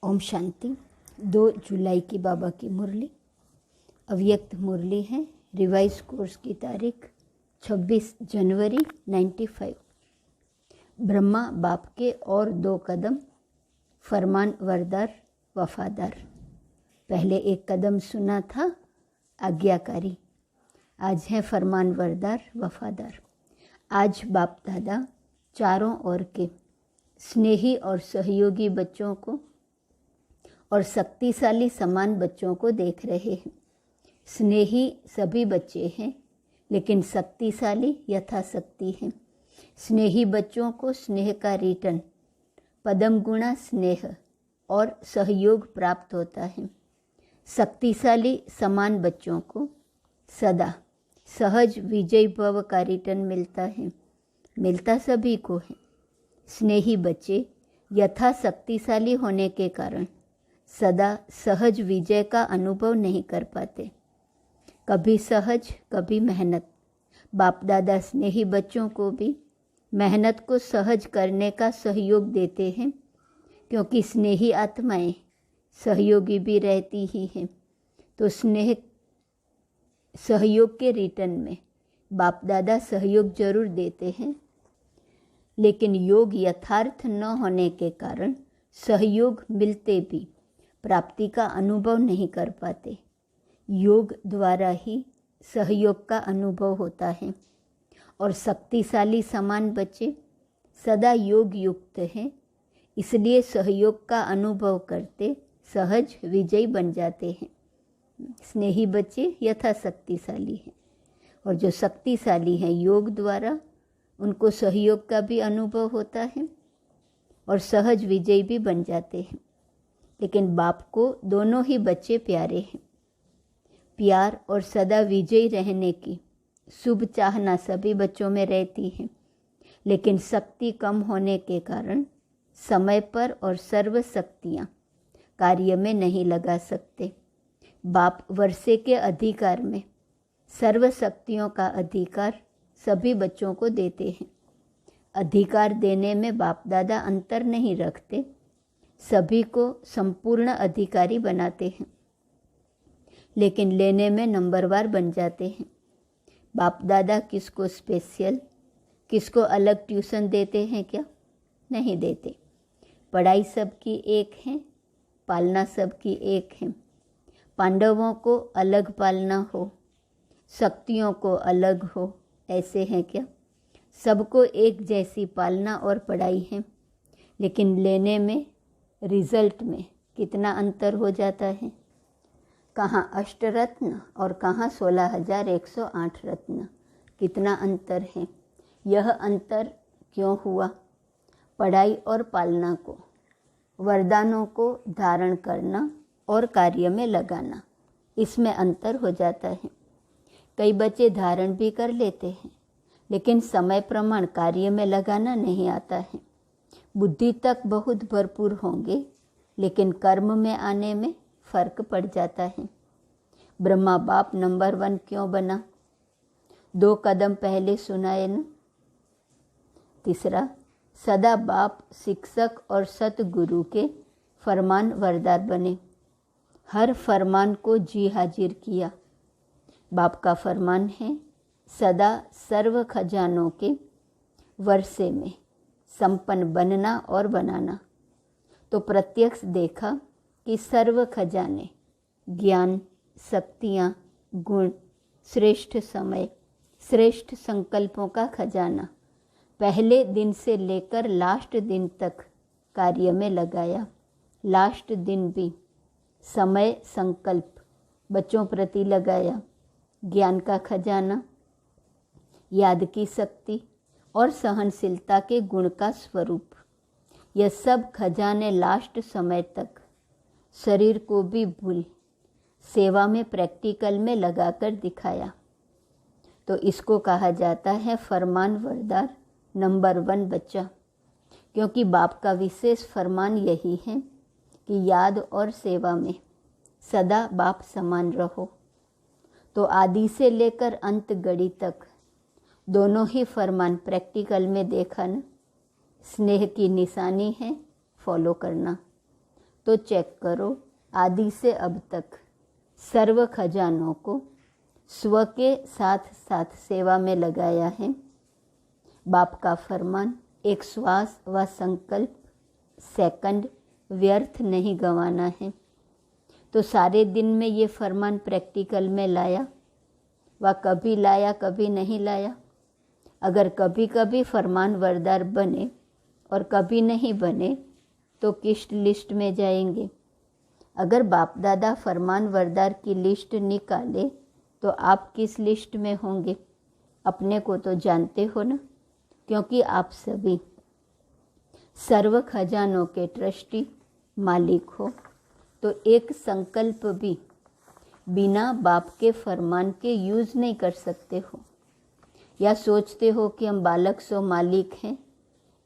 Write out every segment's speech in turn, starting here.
ओम शांति। 2 जुलाई की बाबा की मुरली अव्यक्त मुरली है। रिवाइज कोर्स की तारीख 26 जनवरी 95। ब्रह्मा बाप के और 2 कदम, फरमान वरदार वफादार। पहले 1 कदम सुना था आज्ञाकारी, आज है फरमान वरदार वफादार। आज बाप दादा चारों ओर के स्नेही और सहयोगी बच्चों को और शक्तिशाली समान बच्चों को देख रहे हैं। स्नेही सभी बच्चे हैं, लेकिन शक्तिशाली यथाशक्ति हैं। स्नेही बच्चों को स्नेह का रिटर्न पदम गुणा स्नेह और सहयोग प्राप्त होता है। शक्तिशाली समान बच्चों को सदा सहज विजय भव का रिटर्न मिलता है। मिलता सभी को है। स्नेही बच्चे यथा शक्तिशाली होने के कारण सदा सहज विजय का अनुभव नहीं कर पाते। कभी सहज कभी मेहनत। बाप दादा स्नेही बच्चों को भी मेहनत को सहज करने का सहयोग देते हैं, क्योंकि स्नेही आत्माएं सहयोगी भी रहती ही हैं। तो स्नेह सहयोग के रिटर्न में बाप दादा सहयोग जरूर देते हैं, लेकिन योग यथार्थ न होने के कारण सहयोग मिलते भी प्राप्ति का अनुभव नहीं कर पाते। योग द्वारा ही सहयोग का अनुभव होता है और शक्तिशाली समान बच्चे सदा योग युक्त हैं, इसलिए सहयोग का अनुभव करते सहज विजयी बन जाते हैं। स्नेही बच्चे यथा शक्तिशाली हैं और जो शक्तिशाली हैं योग द्वारा उनको सहयोग का भी अनुभव होता है और सहज विजयी भी बन जाते हैं। लेकिन बाप को दोनों ही बच्चे प्यारे हैं। प्यार और सदा विजयी रहने की शुभ चाहना सभी बच्चों में रहती है, लेकिन शक्ति कम होने के कारण समय पर और सर्व शक्तियाँ कार्य में नहीं लगा सकते। बाप वर्षे के अधिकार में सर्व शक्तियों का अधिकार सभी बच्चों को देते हैं। अधिकार देने में बाप दादा अंतर नहीं रखते, सभी को संपूर्ण अधिकारी बनाते हैं, लेकिन लेने में नंबरवार बन जाते हैं। बाप दादा किसको स्पेशल, किसको अलग ट्यूशन देते हैं क्या? नहीं देते। पढ़ाई सबकी एक है, पालना सबकी एक है। पांडवों को अलग पालना हो, शक्तियों को अलग हो, ऐसे हैं क्या? सबको एक जैसी पालना और पढ़ाई है, लेकिन लेने में रिजल्ट में कितना अंतर हो जाता है। कहाँ अष्टरत्न और कहाँ 16,108 रत्न, कितना अंतर है। यह अंतर क्यों हुआ? पढ़ाई और पालना को, वरदानों को धारण करना और कार्य में लगाना, इसमें अंतर हो जाता है। कई बच्चे धारण भी कर लेते हैं, लेकिन समय प्रमाण कार्य में लगाना नहीं आता है। बुद्धि तक बहुत भरपूर होंगे, लेकिन कर्म में आने में फर्क पड़ जाता है। ब्रह्मा बाप नंबर 1 क्यों बना? 2 कदम पहले सुनाए न। तीसरा, सदा बाप शिक्षक और सतगुरु के फरमान वरदार बने। हर फरमान को जी हाजिर किया। बाप का फरमान है सदा सर्व खजानों के वर्षे में संपन्न बनना और बनाना। तो प्रत्यक्ष देखा कि सर्व खजाने, ज्ञान, शक्तियाँ, गुण, श्रेष्ठ समय, श्रेष्ठ संकल्पों का खजाना पहले दिन से लेकर लास्ट दिन तक कार्य में लगाया। लास्ट दिन भी समय संकल्प बच्चों प्रति लगाया। ज्ञान का खजाना, याद की शक्ति और सहनशीलता के गुण का स्वरूप, यह सब खजाने लास्ट समय तक शरीर को भी भूल सेवा में प्रैक्टिकल में लगाकर दिखाया। तो इसको कहा जाता है फरमान वरदार नंबर 1 बच्चा, क्योंकि बाप का विशेष फरमान यही है कि याद और सेवा में सदा बाप समान रहो। तो आदि से लेकर अंत घड़ी तक दोनों ही फरमान प्रैक्टिकल में देखा न। स्नेह की निशानी है फॉलो करना। तो चेक करो, आदि से अब तक सर्व खजानों को स्व के साथ साथ सेवा में लगाया है। बाप का फरमान, एक श्वास व संकल्प सेकंड व्यर्थ नहीं गंवाना है। तो सारे दिन में ये फरमान प्रैक्टिकल में लाया व कभी लाया कभी नहीं लाया। अगर कभी कभी फरमान वरदार बने और कभी नहीं बने तो किस लिस्ट में जाएंगे? अगर बाप दादा फरमान वरदार की लिस्ट निकाले तो आप किस लिस्ट में होंगे? अपने को तो जानते हो ना, क्योंकि आप सभी सर्व खजानों के ट्रस्टी मालिक हो। तो एक संकल्प भी बिना बाप के फरमान के यूज़ नहीं कर सकते हो। या सोचते हो कि हम बालक सो मालिक हैं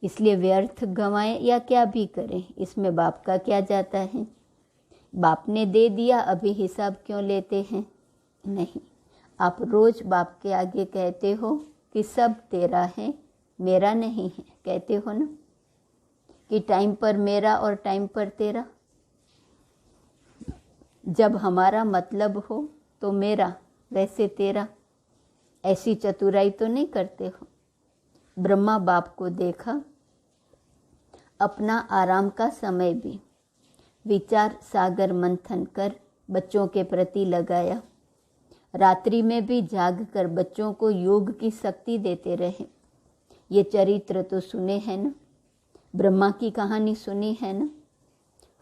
इसलिए व्यर्थ गंवाएं या क्या भी करें, इसमें बाप का क्या जाता है? बाप ने दे दिया, अभी हिसाब क्यों लेते हैं? नहीं, आप रोज़ बाप के आगे कहते हो कि सब तेरा है, मेरा नहीं है। कहते हो ना कि टाइम पर मेरा और टाइम पर तेरा। जब हमारा मतलब हो तो मेरा, वैसे तेरा। ऐसी चतुराई तो नहीं करते हो। ब्रह्मा बाप को देखा, अपना आराम का समय भी विचार सागर मंथन कर बच्चों के प्रति लगाया। रात्रि में भी जाग कर बच्चों को योग की शक्ति देते रहे। ये चरित्र तो सुने हैं ना, ब्रह्मा की कहानी सुनी है ना।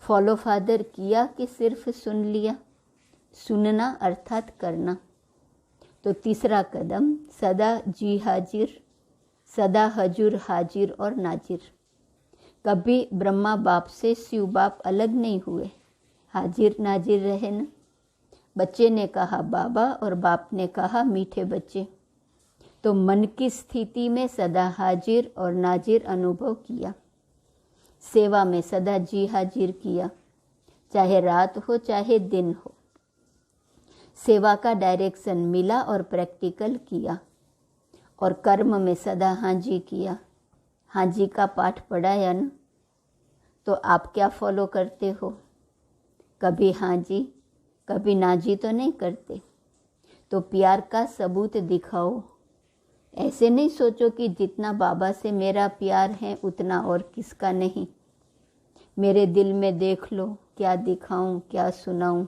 फॉलो फादर किया कि सिर्फ सुन लिया? सुनना अर्थात करना। तो तीसरा कदम सदा जी हाजिर, सदा हजूर हाजिर और नाजिर। कभी ब्रह्मा बाप से शिव बाप अलग नहीं हुए, हाजिर नाजिर रहे ना। बच्चे ने कहा बाबा और बाप ने कहा मीठे बच्चे। तो मन की स्थिति में सदा हाजिर और नाजिर अनुभव किया। सेवा में सदा जी हाजिर किया, चाहे रात हो चाहे दिन हो। सेवा का डायरेक्शन मिला और प्रैक्टिकल किया। और कर्म में सदा हाँ जी किया। हाँ जी का पाठ पढ़ाया ना। तो आप क्या फॉलो करते हो? कभी हाँ जी कभी ना जी तो नहीं करते। तो प्यार का सबूत दिखाओ। ऐसे नहीं सोचो कि जितना बाबा से मेरा प्यार है उतना और किसका नहीं। मेरे दिल में देख लो, क्या दिखाऊं क्या सुनाऊं।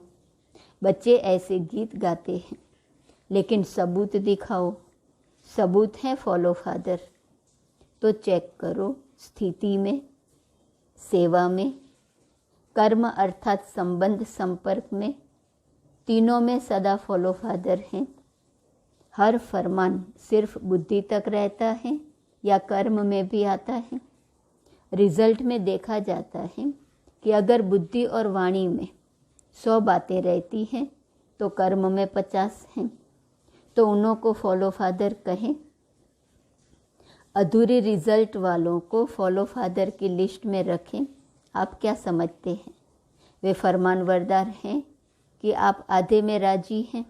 बच्चे ऐसे गीत गाते हैं, लेकिन सबूत दिखाओ। सबूत है फॉलो फादर। तो चेक करो, स्थिति में, सेवा में, कर्म अर्थात संबंध संपर्क में, तीनों में सदा फॉलो फादर हैं। हर फरमान सिर्फ बुद्धि तक रहता है या कर्म में भी आता है? रिजल्ट में देखा जाता है कि अगर बुद्धि और वाणी में 100 बातें रहती हैं तो कर्म में 50 हैं। तो उन्हों को फॉलो फादर कहें। अधूरी रिजल्ट वालों को फॉलो फादर की लिस्ट में रखें। आप क्या समझते हैं, वे फरमान वरदार हैं कि आप आधे में राजी हैं?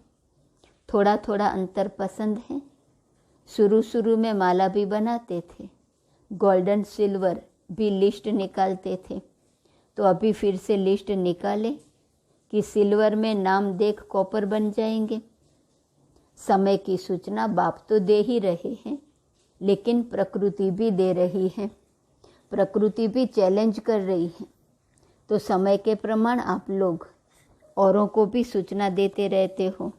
थोड़ा थोड़ा अंतर पसंद है? शुरू में माला भी बनाते थे, गोल्डन सिल्वर भी लिस्ट निकालते थे। तो अभी फिर से लिस्ट निकाले कि सिल्वर में नाम देख कॉपर बन जाएंगे। समय की सूचना बाप तो दे ही रहे हैं, लेकिन प्रकृति भी दे रही है। प्रकृति भी चैलेंज कर रही है। तो समय के प्रमाण आप लोग औरों को भी सूचना देते रहते हो।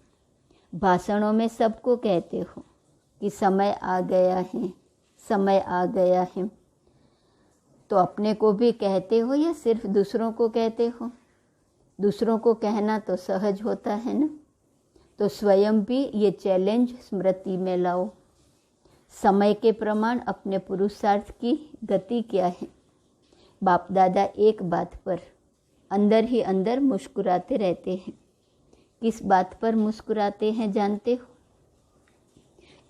भाषणों में सबको कहते हो कि समय आ गया है, समय आ गया है। तो अपने को भी कहते हो या सिर्फ दूसरों को कहते हो? दूसरों को कहना तो सहज होता है ना। तो स्वयं भी ये चैलेंज स्मृति में लाओ। समय के प्रमाण अपने पुरुषार्थ की गति क्या है? बाप दादा एक बात पर अंदर ही अंदर मुस्कुराते रहते हैं। किस बात पर मुस्कुराते हैं जानते हो?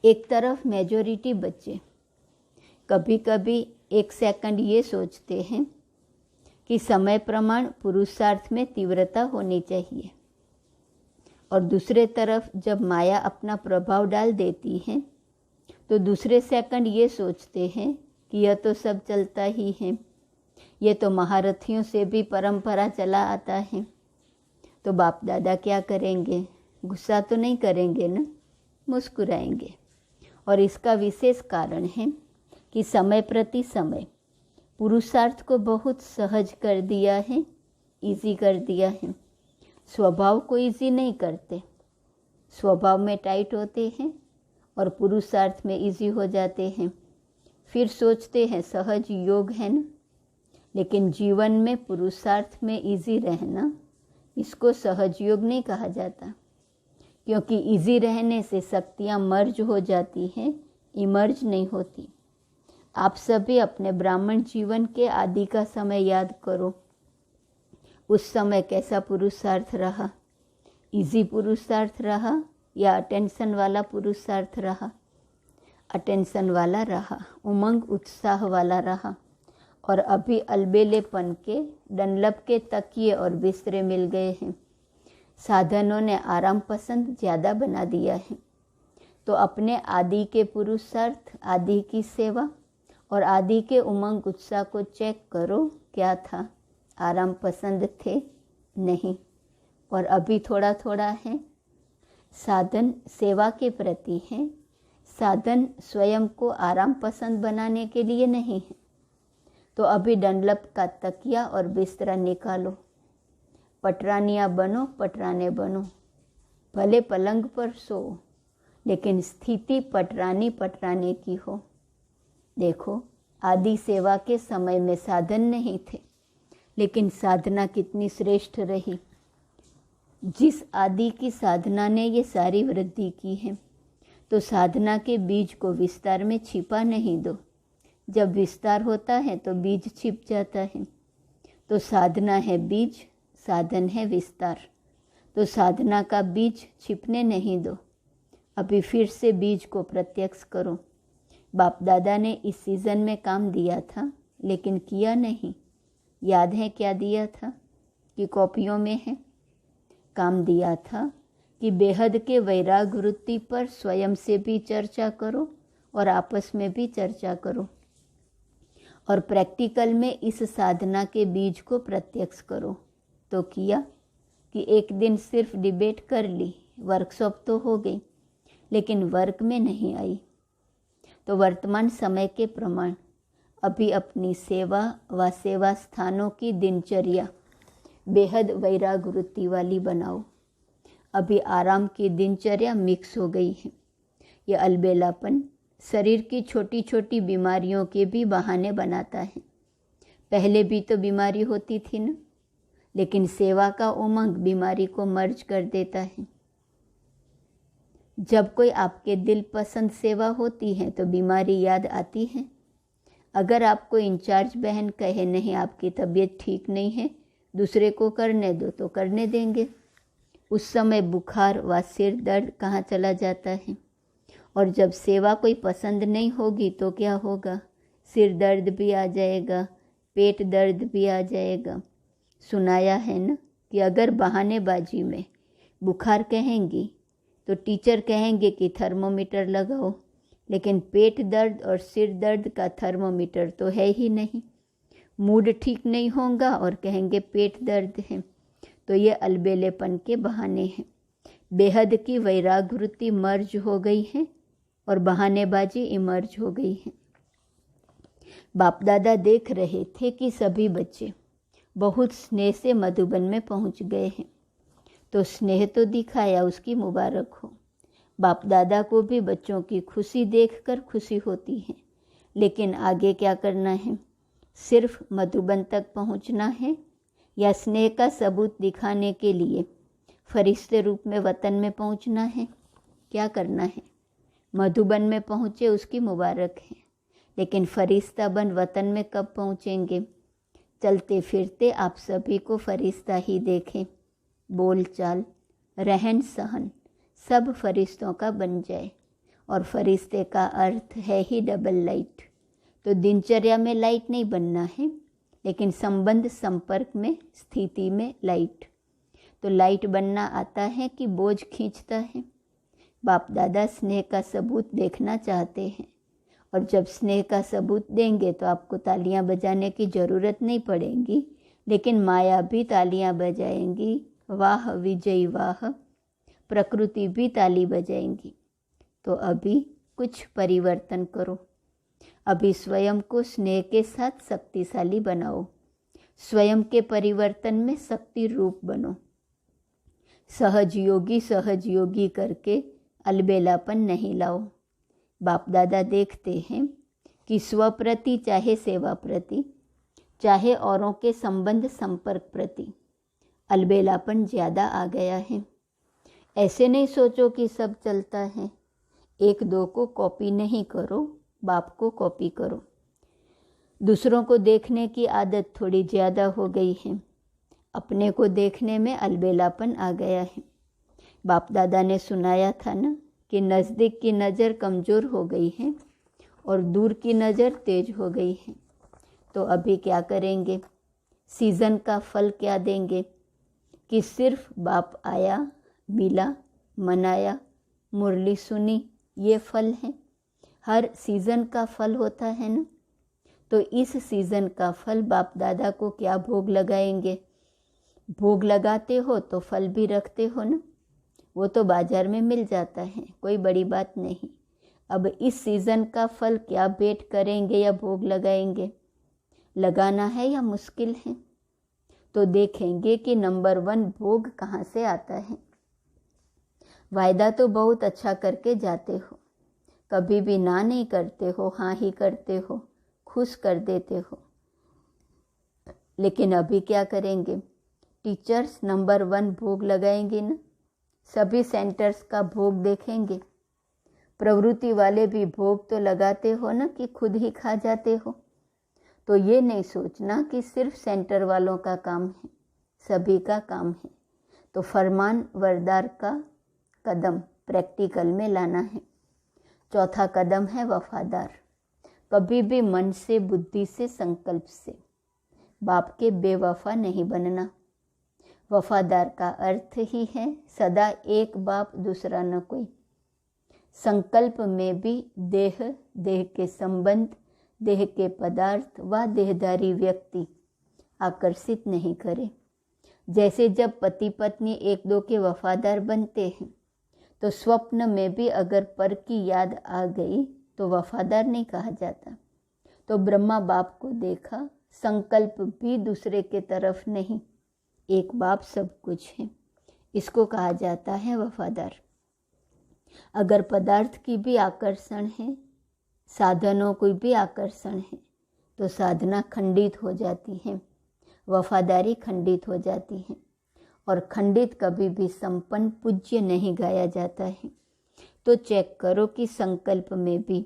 एक तरफ मेजॉरिटी बच्चे कभी कभी 1 सेकंड ये सोचते हैं कि समय प्रमाण पुरुषार्थ में तीव्रता होनी चाहिए, और दूसरे तरफ जब माया अपना प्रभाव डाल देती है तो दूसरे सेकंड ये सोचते हैं कि यह तो सब चलता ही है, ये तो महारथियों से भी परंपरा चला आता है। तो बाप दादा क्या करेंगे? गुस्सा तो नहीं करेंगे ना, मुस्कुराएंगे। और इसका विशेष कारण है कि समय प्रति समय पुरुषार्थ को बहुत सहज कर दिया है, इजी कर दिया है। स्वभाव को इजी नहीं करते, स्वभाव में टाइट होते हैं और पुरुषार्थ में इजी हो जाते हैं। फिर सोचते हैं सहज योग है ना, लेकिन जीवन में पुरुषार्थ में इजी रहना, इसको सहज योग नहीं कहा जाता, क्योंकि इजी रहने से शक्तियाँ मर्ज हो जाती हैं, इमर्ज नहीं होती। आप सभी अपने ब्राह्मण जीवन के आदि का समय याद करो। उस समय कैसा पुरुषार्थ रहा? इजी पुरुषार्थ रहा या अटेंशन वाला पुरुषार्थ रहा? अटेंशन वाला रहा, उमंग उत्साह वाला रहा। और अभी अलबेलेपन के डनलप के तकिए और बिस्तरे मिल गए हैं। साधनों ने आराम पसंद ज़्यादा बना दिया है। तो अपने आदि के पुरुषार्थ, आदि की सेवा और आदि के उमंग उत्साह को चेक करो। क्या था? आराम पसंद थे? नहीं। और अभी थोड़ा थोड़ा है। साधन सेवा के प्रति है, साधन स्वयं को आराम पसंद बनाने के लिए नहीं है। तो अभी डनलप का तकिया और बिस्तरा निकालो। पटरानियाँ बनो, पटराने बनो। भले पलंग पर सो, लेकिन स्थिति पटराने की हो। देखो, आदि सेवा के समय में साधन नहीं थे, लेकिन साधना कितनी श्रेष्ठ रही। जिस आदि की साधना ने ये सारी वृद्धि की है, तो साधना के बीज को विस्तार में छिपा नहीं दो। जब विस्तार होता है तो बीज छिप जाता है। तो साधना है बीज, साधन है विस्तार। तो साधना का बीज छिपने नहीं दो। अभी फिर से बीज को प्रत्यक्ष करो। बाप दादा ने इस सीज़न में काम दिया था, लेकिन किया नहीं। याद है क्या दिया था? कि कॉपियों में है। काम दिया था कि बेहद के वैराग वृत्ति पर स्वयं से भी चर्चा करो और आपस में भी चर्चा करो। और प्रैक्टिकल में इस साधना के बीज को प्रत्यक्ष करो। तो किया कि एक दिन सिर्फ डिबेट कर ली, वर्कशॉप तो हो गई, लेकिन वर्क में नहीं आई। तो वर्तमान समय के प्रमाण अभी अपनी सेवा व सेवा स्थानों की दिनचर्या बेहद वैराग वृत्ति वाली बनाओ। अभी आराम की दिनचर्या मिक्स हो गई है। ये अलबेलापन शरीर की छोटी छोटी बीमारियों के भी बहाने बनाता है। पहले भी तो बीमारी होती थी ना, लेकिन सेवा का उमंग बीमारी को मर्ज कर देता है। जब कोई आपके दिल पसंद सेवा होती है तो बीमारी याद आती है। अगर आपको इंचार्ज बहन कहे नहीं आपकी तबीयत ठीक नहीं है, दूसरे को करने दो, तो करने देंगे। उस समय बुखार व सिर दर्द कहाँ चला जाता है। और जब सेवा कोई पसंद नहीं होगी तो क्या होगा? सिर दर्द भी आ जाएगा, पेट दर्द भी आ जाएगा। सुनाया है ना कि अगर बहानेबाजी में बुखार कहेंगी तो टीचर कहेंगे कि थर्मोमीटर लगाओ, लेकिन पेट दर्द और सिर दर्द का थर्मोमीटर तो है ही नहीं। मूड ठीक नहीं होगा और कहेंगे पेट दर्द है। तो ये अलबेलेपन के बहाने हैं। बेहद की वैराग वृत्ति मर्ज हो गई है और बहानेबाजी इमर्ज हो गई है। बाप दादा देख रहे थे कि सभी बच्चे बहुत स्नेह से मधुबन में पहुंच गए हैं, तो स्नेह तो दिखाया, उसकी मुबारक हो। बाप दादा को भी बच्चों की खुशी देखकर खुशी होती है, लेकिन आगे क्या करना है? सिर्फ मधुबन तक पहुंचना है या स्नेह का सबूत दिखाने के लिए फरिश्ते रूप में वतन में पहुंचना है? क्या करना है? मधुबन में पहुँचे उसकी मुबारक है, लेकिन फरिश्ता बन वतन में कब पहुँचेंगे? चलते फिरते आप सभी को फरिश्ता ही देखें। बोल चाल, रहन सहन सब फरिश्तों का बन जाए। और फरिश्ते का अर्थ है ही डबल लाइट। तो दिनचर्या में लाइट नहीं बनना है, लेकिन संबंध संपर्क में स्थिति में लाइट। तो लाइट बनना आता है कि बोझ खींचता है? बाप दादा स्नेह का सबूत देखना चाहते हैं और जब स्नेह का सबूत देंगे तो आपको तालियां बजाने की ज़रूरत नहीं पड़ेगी, लेकिन माया भी तालियां बजाएंगी। वाह विजयी वाह, प्रकृति भी ताली बजाएंगी। तो अभी कुछ परिवर्तन करो। अभी स्वयं को स्नेह के साथ शक्तिशाली बनाओ। स्वयं के परिवर्तन में शक्ति रूप बनो। सहज योगी करके अलबेलापन नहीं लाओ। बाप दादा देखते हैं कि स्वप्रति चाहे सेवा प्रति, चाहे औरों के संबंध संपर्क प्रति अलबेलापन ज़्यादा आ गया है। ऐसे नहीं सोचो कि सब चलता है। एक दो को कॉपी नहीं करो, बाप को कॉपी करो। दूसरों को देखने की आदत थोड़ी ज़्यादा हो गई है। अपने को देखने में अलबेलापन आ गया है। बाप दादा ने सुनाया था ना कि नज़दीक की नज़र कमज़ोर हो गई है और दूर की नज़र तेज हो गई है। तो अभी क्या करेंगे? सीज़न का फल क्या देंगे कि सिर्फ बाप आया, मिला, मनाया, मुरली सुनी, ये फल है। हर सीज़न का फल होता है ना। तो इस सीज़न का फल बाप दादा को क्या भोग लगाएंगे? भोग लगाते हो तो फल भी रखते हो ना, वो तो बाज़ार में मिल जाता है, कोई बड़ी बात नहीं। अब इस सीज़न का फल क्या भेंट करेंगे या भोग लगाएंगे? लगाना है या मुश्किल है? तो देखेंगे कि नंबर 1 भोग कहाँ से आता है। वायदा तो बहुत अच्छा करके जाते हो, कभी भी ना नहीं करते हो, हाँ ही करते हो, खुश कर देते हो। लेकिन अभी क्या करेंगे? टीचर्स नंबर 1 भोग लगाएंगे ना। सभी सेंटर्स का भोग देखेंगे। प्रवृत्ति वाले भी भोग तो लगाते हो ना कि खुद ही खा जाते हो। तो ये नहीं सोचना कि सिर्फ सेंटर वालों का काम है, सभी का काम है। तो फरमान वरदार का कदम प्रैक्टिकल में लाना है। चौथा कदम है वफादार। कभी भी मन से, बुद्धि से, संकल्प से बाप के बेवफा नहीं बनना। वफादार का अर्थ ही है सदा एक बाप दूसरा न कोई। संकल्प में भी देह, देह के संबंध, देह के पदार्थ व देहधारी व्यक्ति आकर्षित नहीं करे। जैसे जब पति पत्नी एक दो के वफादार बनते हैं, तो स्वप्न में भी अगर पर की याद आ गई तो वफादार नहीं कहा जाता। तो ब्रह्मा बाप को देखा, संकल्प भी दूसरे के तरफ नहीं, एक बाप सब कुछ है, इसको कहा जाता है वफादार। अगर पदार्थ की भी आकर्षण है, साधनों की भी आकर्षण है, तो साधना खंडित हो जाती है, वफादारी खंडित हो जाती है। और खंडित कभी भी संपन्न पूज्य नहीं गाया जाता है। तो चेक करो कि संकल्प में भी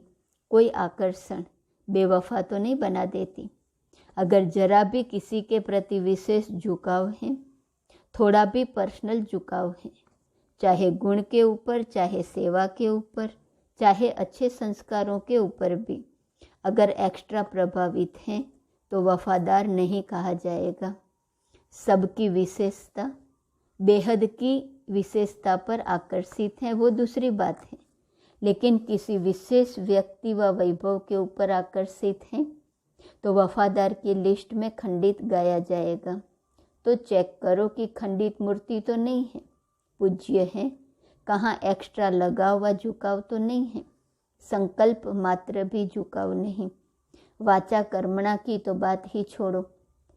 कोई आकर्षण बेवफा तो नहीं बना देती। अगर जरा भी किसी के प्रति विशेष झुकाव है, थोड़ा भी पर्सनल झुकाव है, चाहे गुण के ऊपर, चाहे सेवा के ऊपर, चाहे अच्छे संस्कारों के ऊपर भी अगर एक्स्ट्रा प्रभावित हैं, तो वफादार नहीं कहा जाएगा। सबकी विशेषता, बेहद की विशेषता पर आकर्षित है, वो दूसरी बात है। लेकिन किसी विशेष व्यक्ति व वैभव के ऊपर आकर्षित हैं, तो वफादार की लिस्ट में खंडित गाया जाएगा। तो चेक करो कि खंडित मूर्ति तो नहीं है, पूज्य है, कहाँ एक्स्ट्रा लगाव व झुकाव तो नहीं है, संकल्प मात्र भी झुकाव नहीं। वाचा कर्मणा की तो बात ही छोड़ो,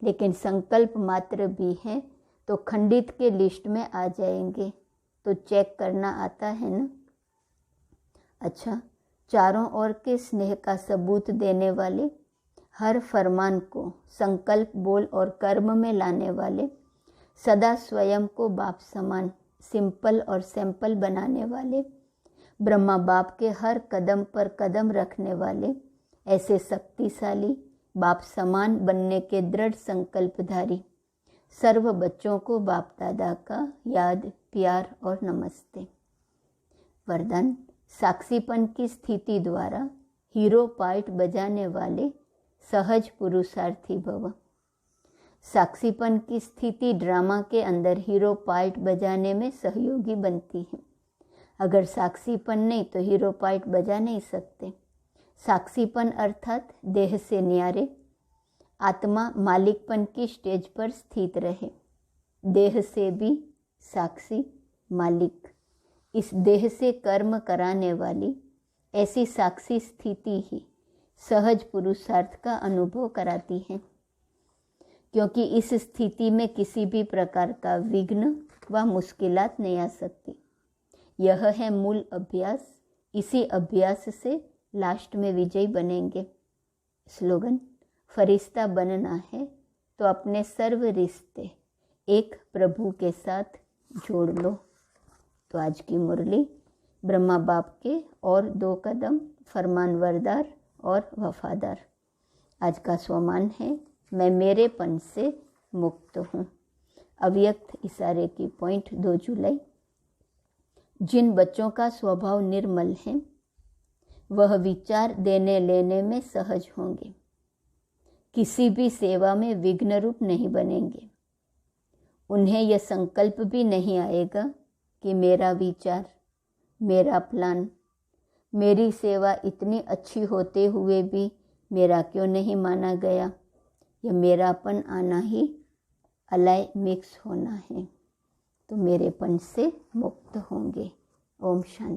लेकिन संकल्प मात्र भी है तो खंडित के लिस्ट में आ जाएंगे। तो चेक करना आता है ना। अच्छा, चारों ओर के स्नेह का सबूत देने वाले, हर फरमान को संकल्प, बोल और कर्म में लाने वाले, सदा स्वयं को बाप समान, सिंपल और सैंपल बनाने वाले, ब्रह्मा बाप के हर कदम पर कदम रखने वाले, ऐसे शक्तिशाली बाप समान बनने के दृढ़ संकल्पधारी सर्व बच्चों को बाप दादा का याद, प्यार और नमस्ते। वरदान: साक्षीपन की स्थिति द्वारा हीरो पार्ट बजाने वाले सहज पुरुषार्थी भव। साक्षीपन की स्थिति ड्रामा के अंदर हीरो पार्ट बजाने में सहयोगी बनती है। अगर साक्षीपन नहीं तो हीरो पार्ट बजा नहीं सकते। साक्षीपन अर्थात देह से न्यारे, आत्मा मालिकपन की स्टेज पर स्थित रहे। देह से भी साक्षी मालिक, इस देह से कर्म कराने वाली ऐसी साक्षी स्थिति ही सहज पुरुषार्थ का अनुभव कराती है, क्योंकि इस स्थिति में किसी भी प्रकार का विघ्न व मुश्किलात नहीं आ सकती। यह है मूल अभ्यास। इसी अभ्यास से लास्ट में विजयी बनेंगे। स्लोगन, फरिश्ता बनना है तो अपने सर्व रिश्ते एक प्रभु के साथ जोड़ लो। तो आज की मुरली, ब्रह्मा बाप के और 2 कदम, फरमानवरदार और वफादार। आज का स्वमान है, मैं मेरेपन से मुक्त हूँ। अव्यक्त इशारे की पॉइंट 2 जुलाई। जिन बच्चों का स्वभाव निर्मल है वह विचार देने लेने में सहज होंगे, किसी भी सेवा में विघ्न रूप नहीं बनेंगे। उन्हें यह संकल्प भी नहीं आएगा कि मेरा विचार, मेरा प्लान, मेरी सेवा इतनी अच्छी होते हुए भी मेरा क्यों नहीं माना गया, यह मेरापन आना ही अलाय मिक्स होना है। तो मेरेपन से मुक्त होंगे। ओम शांति।